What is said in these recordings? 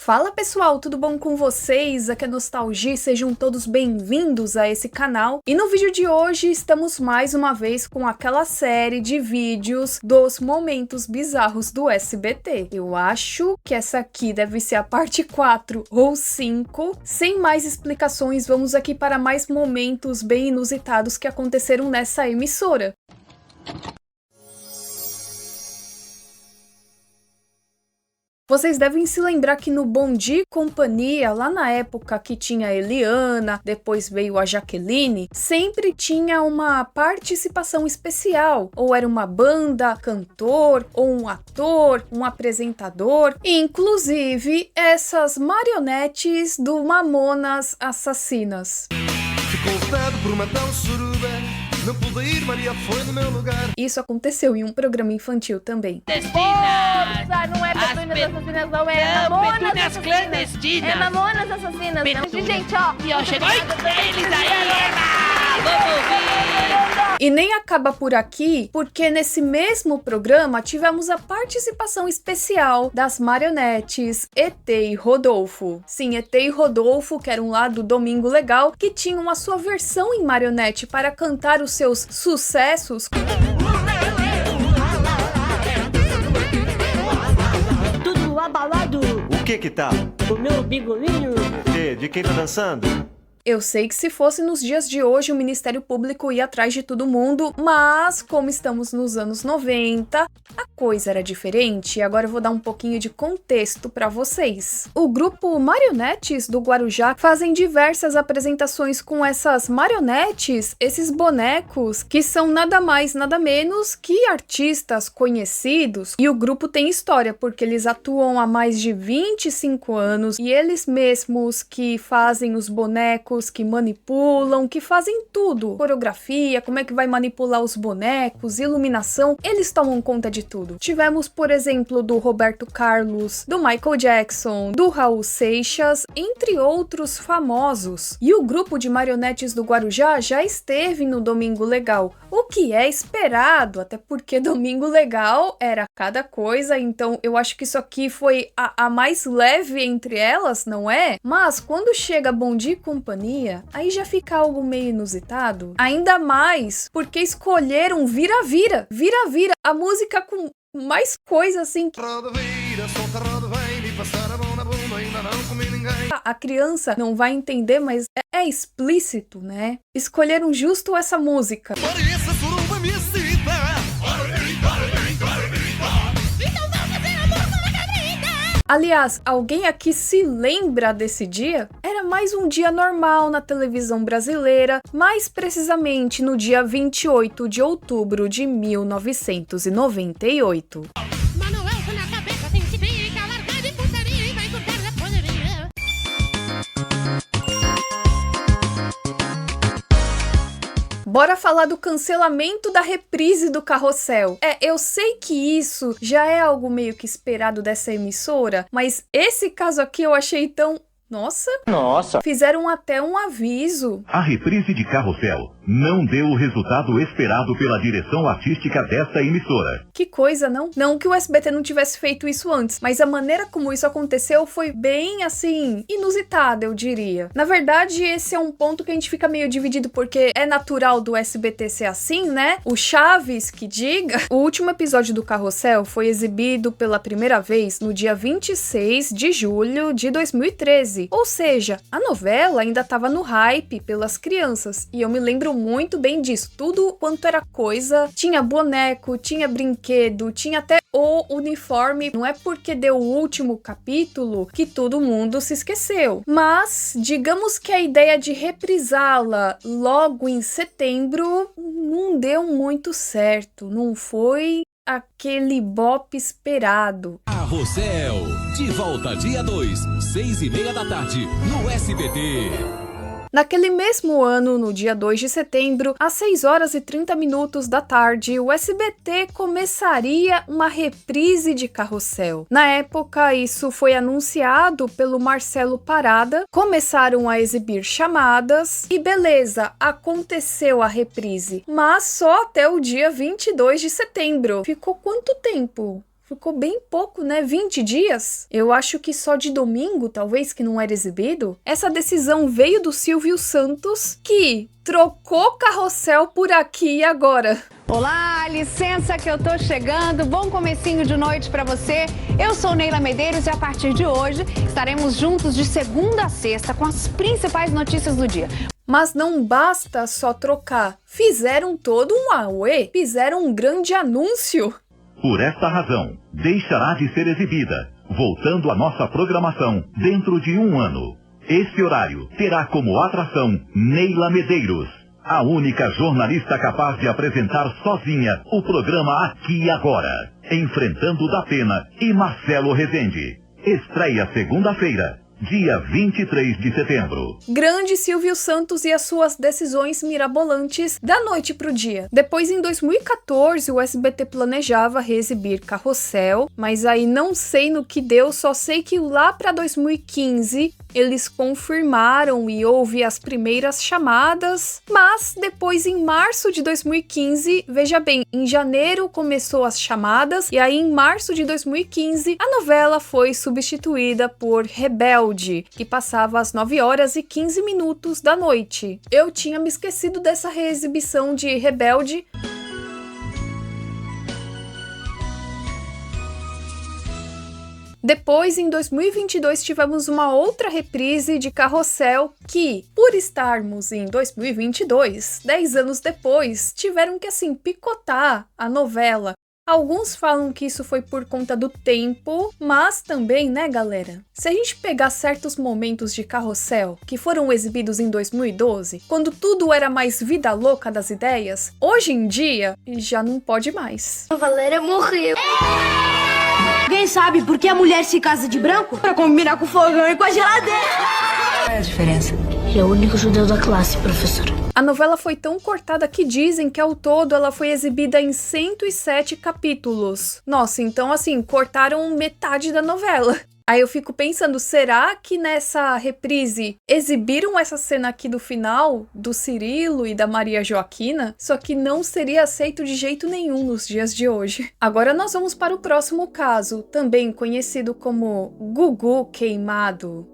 Fala pessoal, tudo bom com vocês? Aqui é Nostalgia, sejam todos bem-vindos a esse canal. E no vídeo de hoje estamos mais uma vez com aquela série de vídeos dos momentos bizarros do SBT. Eu acho que essa aqui deve ser a parte 4 ou 5. Sem mais explicações, vamos aqui para mais momentos bem inusitados que aconteceram nessa emissora. Vocês devem se lembrar que no Bom Dia e Companhia, lá na época que tinha a Eliana, depois veio a Jaqueline, sempre tinha uma participação especial. Ou era uma banda, cantor, ou um ator, um apresentador. Inclusive, essas marionetes do Mamonas Assassinas. Ficou dado por uma tal suruba. Não pude ir, Maria foi no meu lugar. Isso aconteceu em um programa infantil também. Força, não é Petunas Assassinas, não, é Mamonas Petunas Assassinas. Clandestinas. É Mamonas Assassinas, não. Petunas. Gente, ó. E ó, chegou eles aí, vamos ouvir. E nem acaba por aqui, porque nesse mesmo programa tivemos a participação especial das marionetes ET e Rodolfo. Sim, ET e Rodolfo, que eram lá do Domingo Legal, que tinham a sua versão em marionete para cantar os seus sucessos. Tudo abalado, O que tá? o meu bigolinho. De quem tá dançando? Eu sei que se fosse nos dias de hoje o Ministério Público ia atrás de todo mundo, mas como estamos nos anos 90, a coisa era diferente e agora eu vou dar um pouquinho de contexto para vocês. O grupo Marionetes do Guarujá fazem diversas apresentações com essas marionetes, esses bonecos, que são nada mais nada menos que artistas conhecidos, e o grupo tem história porque eles atuam há mais de 25 anos e eles mesmos que fazem os bonecos, que manipulam, que fazem tudo. Coreografia, como é que vai manipular os bonecos, iluminação, eles tomam conta de tudo. Tivemos, por exemplo, do Roberto Carlos, do Michael Jackson, do Raul Seixas, entre outros famosos. E o grupo de marionetes do Guarujá já esteve no Domingo Legal, o que é esperado, até porque Domingo Legal era cada coisa, então eu acho que isso aqui foi a mais leve entre elas, não é? Mas quando chega Bom Dia e Companhia, aí já fica algo meio inusitado. Ainda mais porque escolheram Vira-Vira. Vira-Vira, a música com mais coisa assim. Roda vira, solta, roda, vem. Me passar a mão na bunda, ainda não comi ninguém. A criança não vai entender, mas é explícito, né? Escolheram justo essa música. Ora, essa suruba me excita. Aliás, alguém aqui se lembra desse dia? Era mais um dia normal na televisão brasileira, mais precisamente no dia 28 de outubro de 1998. Manuel na cabeça, tem que ficar largado de putaria e vai cortar na poderia. Bora falar do cancelamento da reprise do Carrossel. Eu sei que isso já é algo meio que esperado dessa emissora, mas esse caso aqui eu achei tão... Nossa! Fizeram até um aviso. A reprise de Carrossel não deu o resultado esperado pela direção artística desta emissora. Que coisa, não? Não que o SBT não tivesse feito isso antes, mas a maneira como isso aconteceu foi bem, assim, inusitada, eu diria. Na verdade, esse é um ponto que a gente fica meio dividido, porque é natural do SBT ser assim, né? O Chaves, que diga. O último episódio do Carrossel foi exibido pela primeira vez no dia 26 de julho de 2013. Ou seja, a novela ainda estava no hype pelas crianças, e eu me lembro muito bem disso. Tudo quanto era coisa, tinha boneco, tinha brinquedo, tinha até o uniforme. Não é porque deu o último capítulo que todo mundo se esqueceu. Mas, digamos que a ideia de reprisá-la logo em setembro não deu muito certo, não foi aquele ibope esperado. Carrossel, de volta dia 2, 6:30 da tarde, no SBT. Naquele mesmo ano, no dia 2 de setembro, às 6h30 da tarde, o SBT começaria uma reprise de Carrossel. Na época, isso foi anunciado pelo Marcelo Parada, começaram a exibir chamadas e beleza, aconteceu a reprise, mas só até o dia 22 de setembro. Ficou quanto tempo? Ficou bem pouco, né? 20 dias? Eu acho que só de domingo, talvez, que não era exibido. Essa decisão veio do Silvio Santos, que trocou Carrossel por Aqui e Agora. Olá, licença que eu tô chegando. Bom comecinho de noite pra você. Eu sou Neila Medeiros e a partir de hoje estaremos juntos de segunda a sexta com as principais notícias do dia. Mas não basta só trocar. Fizeram todo um auê, fizeram um grande anúncio. Por esta razão, deixará de ser exibida, voltando à nossa programação dentro de 1 ano. Este horário terá como atração Neila Medeiros, a única jornalista capaz de apresentar sozinha o programa Aqui e Agora, enfrentando Datena e Marcelo Rezende. Estreia segunda-feira, dia 23 de setembro. Grande Silvio Santos e as suas decisões mirabolantes da noite pro dia. Depois, em 2014, o SBT planejava reexibir Carrossel, mas aí não sei no que deu, só sei que lá para 2015 eles confirmaram e houve as primeiras chamadas, mas depois em março de 2015, veja bem, em janeiro começou as chamadas e aí em março de 2015 a novela foi substituída por Rebelde, que passava às 9h15 da noite. Eu tinha me esquecido dessa reexibição de Rebelde. Depois, em 2022, tivemos uma outra reprise de Carrossel que, por estarmos em 2022, 10 anos depois, tiveram que, assim, picotar a novela. Alguns falam que isso foi por conta do tempo, mas também, né, galera? Se a gente pegar certos momentos de Carrossel que foram exibidos em 2012, quando tudo era mais vida louca das ideias, hoje em dia já não pode mais. A Valéria morreu. Alguém sabe por que a mulher se casa de branco? Pra combinar com o fogão e com a geladeira. Qual é a diferença? Ele é o único judeu da classe, professora. A novela foi tão cortada que dizem que ao todo ela foi exibida em 107 capítulos. Nossa, então assim, cortaram metade da novela. Aí eu fico pensando, será que nessa reprise exibiram essa cena aqui do final, do Cirilo e da Maria Joaquina? Só que não seria aceito de jeito nenhum nos dias de hoje. Agora nós vamos para o próximo caso, também conhecido como Gugu Queimado.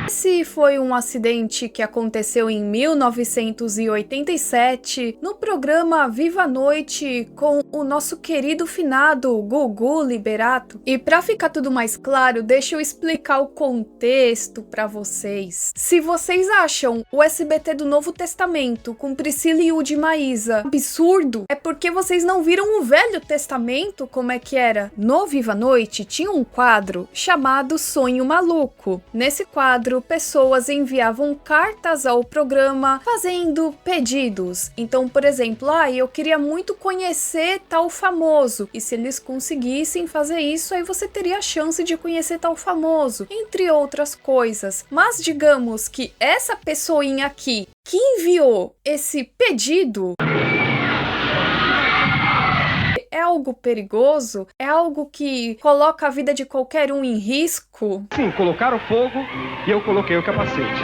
Esse foi um acidente que aconteceu em 1987 no programa Viva a Noite com o nosso querido finado Gugu Liberato. E para ficar tudo mais claro, deixa eu explicar o contexto para vocês. Se vocês acham o SBT do Novo Testamento com Priscila e Udi Maísa absurdo, é porque vocês não viram o Velho Testamento como é que era. No Viva a Noite tinha um quadro chamado Sonho Maluco. Nesse quadro, pessoas enviavam cartas ao programa fazendo pedidos. Então, por exemplo, eu queria muito conhecer tal famoso. E se eles conseguissem fazer isso, aí você teria a chance de conhecer tal famoso, entre outras coisas. Mas digamos que essa pessoinha aqui que enviou esse pedido é algo perigoso? É algo que coloca a vida de qualquer um em risco? Sim, colocaram fogo e eu coloquei o capacete.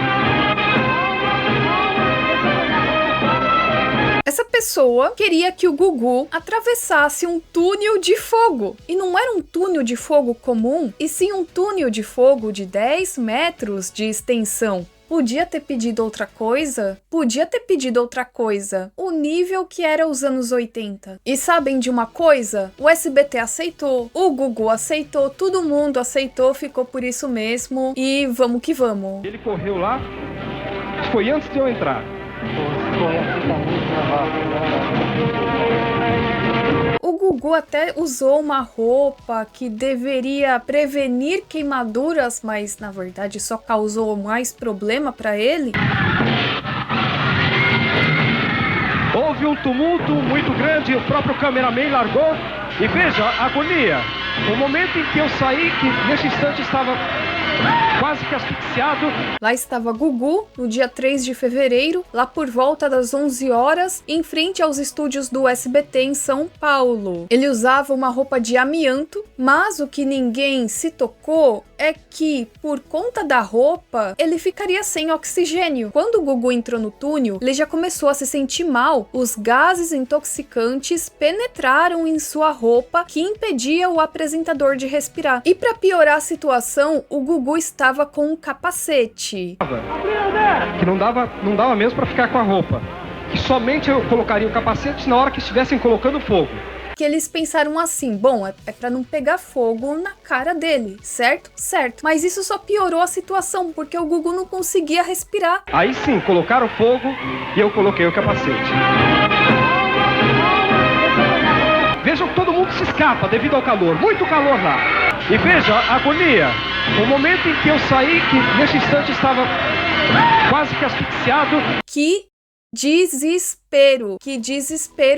Essa pessoa queria que o Gugu atravessasse um túnel de fogo. E não era um túnel de fogo comum, e sim um túnel de fogo de 10 metros de extensão. Podia ter pedido outra coisa? Podia ter pedido outra coisa. O nível que era os anos 80. E sabem de uma coisa? O SBT aceitou, o Gugu aceitou, todo mundo aceitou, ficou por isso mesmo. E vamos que vamos. Ele correu lá, foi antes de eu entrar. O Gugu até usou uma roupa que deveria prevenir queimaduras, mas na verdade só causou mais problema para ele. Houve um tumulto muito grande, o próprio cameraman largou e veja a agonia. O momento em que eu saí, que nesse instante estava quase que asfixiado. Lá estava Gugu, no dia 3 de fevereiro, lá por volta das 11 horas, em frente aos estúdios do SBT em São Paulo. Ele usava uma roupa de amianto, mas o que ninguém se tocou é que, por conta da roupa, ele ficaria sem oxigênio. Quando o Gugu entrou no túnel, ele já começou a se sentir mal. Os gases intoxicantes penetraram em sua roupa, que impedia o apresentador de respirar. E para piorar a situação, o Gugu estava com um capacete. Que não dava mesmo para ficar com a roupa. Que somente eu colocaria o capacete na hora que estivessem colocando fogo. Que eles pensaram assim, bom, é pra não pegar fogo na cara dele, certo? Certo. Mas isso só piorou a situação, porque o Gugu não conseguia respirar. Aí sim, colocaram fogo e eu coloquei o capacete. Vejam que todo mundo se escapa devido ao calor, muito calor lá. E veja a agonia. O momento em que eu saí, que nesse instante estava quase que asfixiado. Que desespero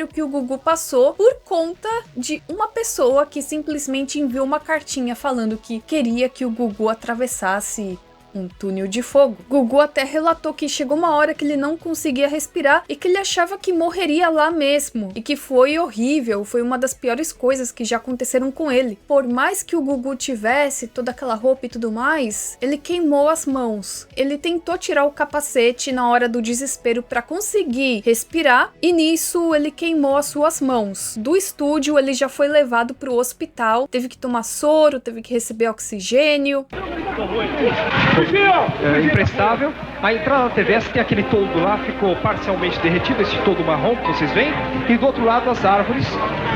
que o Gugu passou por conta de uma pessoa que simplesmente enviou uma cartinha falando que queria que o Gugu atravessasse um túnel de fogo. Gugu até relatou que chegou uma hora que ele não conseguia respirar e que ele achava que morreria lá mesmo. E que foi horrível, foi uma das piores coisas que já aconteceram com ele. Por mais que o Gugu tivesse toda aquela roupa e tudo mais, ele queimou as mãos. Ele tentou tirar o capacete na hora do desespero para conseguir respirar e nisso ele queimou as suas mãos. Do estúdio ele já foi levado para o hospital, teve que tomar soro, teve que receber oxigênio. Imprestável. A entrada da TVS tem aquele toldo lá, ficou parcialmente derretido, esse toldo marrom que vocês veem, e do outro lado as árvores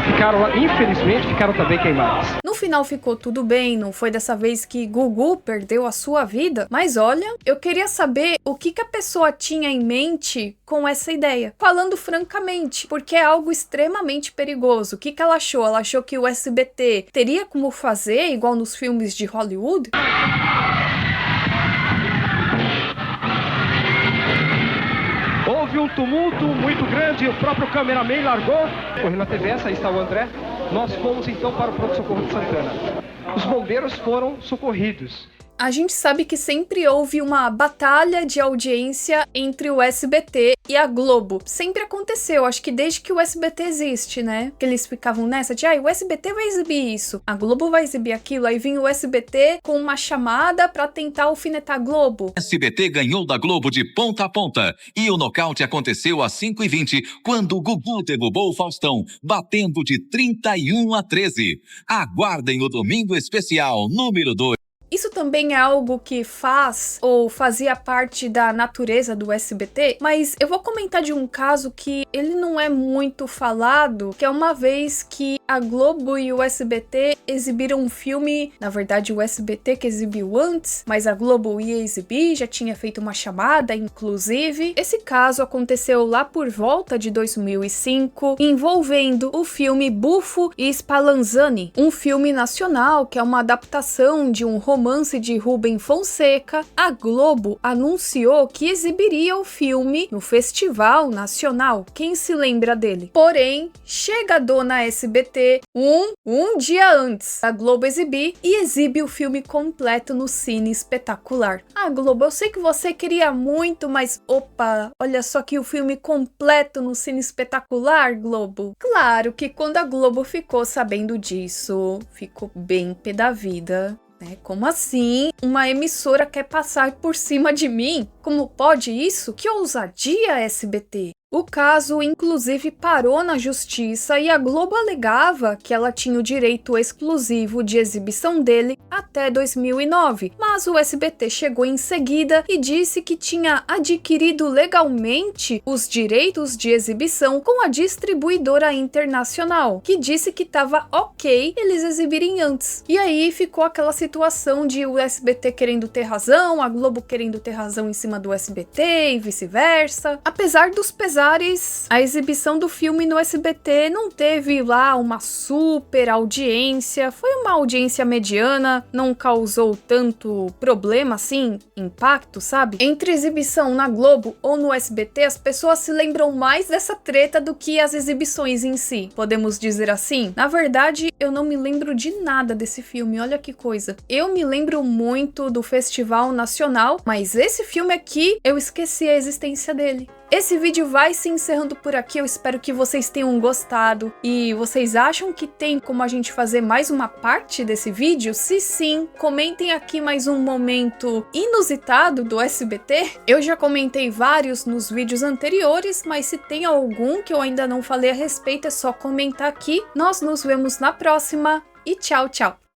ficaram lá, infelizmente, ficaram também queimadas. No final ficou tudo bem, não foi dessa vez que Gugu perdeu a sua vida, mas olha, eu queria saber o que a pessoa tinha em mente com essa ideia. Falando francamente, porque é algo extremamente perigoso. O que ela achou? Ela achou que o SBT teria como fazer, igual nos filmes de Hollywood? Houve um tumulto muito grande, o próprio cameraman largou. Correndo na TVS, aí está o André. Nós fomos então para o pronto-socorro de Santana. Os bombeiros foram socorridos. A gente sabe que sempre houve uma batalha de audiência entre o SBT e a Globo. Sempre aconteceu, acho que desde que o SBT existe, né? Que eles ficavam nessa de, o SBT vai exibir isso, a Globo vai exibir aquilo, aí vinha o SBT com uma chamada pra tentar alfinetar a Globo. SBT ganhou da Globo de ponta a ponta e o nocaute aconteceu às 5h20, quando o Gugu derrubou o Faustão, batendo de 31-13. Aguardem o Domingo Especial número 2. Isso também é algo que faz ou fazia parte da natureza do SBT, mas eu vou comentar de um caso que ele não é muito falado, que é uma vez que a Globo e o SBT exibiram um filme, na verdade o SBT que exibiu antes, mas a Globo ia exibir, já tinha feito uma chamada, inclusive. Esse caso aconteceu lá por volta de 2005, envolvendo o filme Buffo e Spallanzani, um filme nacional que é uma adaptação de um romance de Rubem Fonseca. A Globo anunciou que exibiria o filme no Festival Nacional. Quem se lembra dele? Porém, chega a dona SBT um dia antes da Globo exibir e exibe o filme completo no Cine Espetacular. Ah, Globo, eu sei que você queria muito, mas opa, olha só que o filme completo no Cine Espetacular, Globo. Claro que quando a Globo ficou sabendo disso, ficou bem pé da vida. Como assim? Uma emissora quer passar por cima de mim? Como pode isso? Que ousadia, SBT! O caso, inclusive, parou na justiça e a Globo alegava que ela tinha o direito exclusivo de exibição dele até 2009, mas o SBT chegou em seguida e disse que tinha adquirido legalmente os direitos de exibição com a distribuidora internacional, que disse que estava ok eles exibirem antes. E aí ficou aquela situação de o SBT querendo ter razão, a Globo querendo ter razão em cima do SBT e vice-versa. Apesar dos pesares lugares, a exibição do filme no SBT não teve lá uma super audiência, foi uma audiência mediana, não causou tanto problema assim, impacto, sabe? Entre exibição na Globo ou no SBT, as pessoas se lembram mais dessa treta do que as exibições em si, podemos dizer assim? Na verdade, eu não me lembro de nada desse filme, olha que coisa. Eu me lembro muito do Festival Nacional, mas esse filme aqui, eu esqueci a existência dele. Esse vídeo vai se encerrando por aqui, eu espero que vocês tenham gostado. E vocês acham que tem como a gente fazer mais uma parte desse vídeo? Se sim, comentem aqui mais um momento inusitado do SBT. Eu já comentei vários nos vídeos anteriores, mas se tem algum que eu ainda não falei a respeito, é só comentar aqui. Nós nos vemos na próxima e tchau, tchau!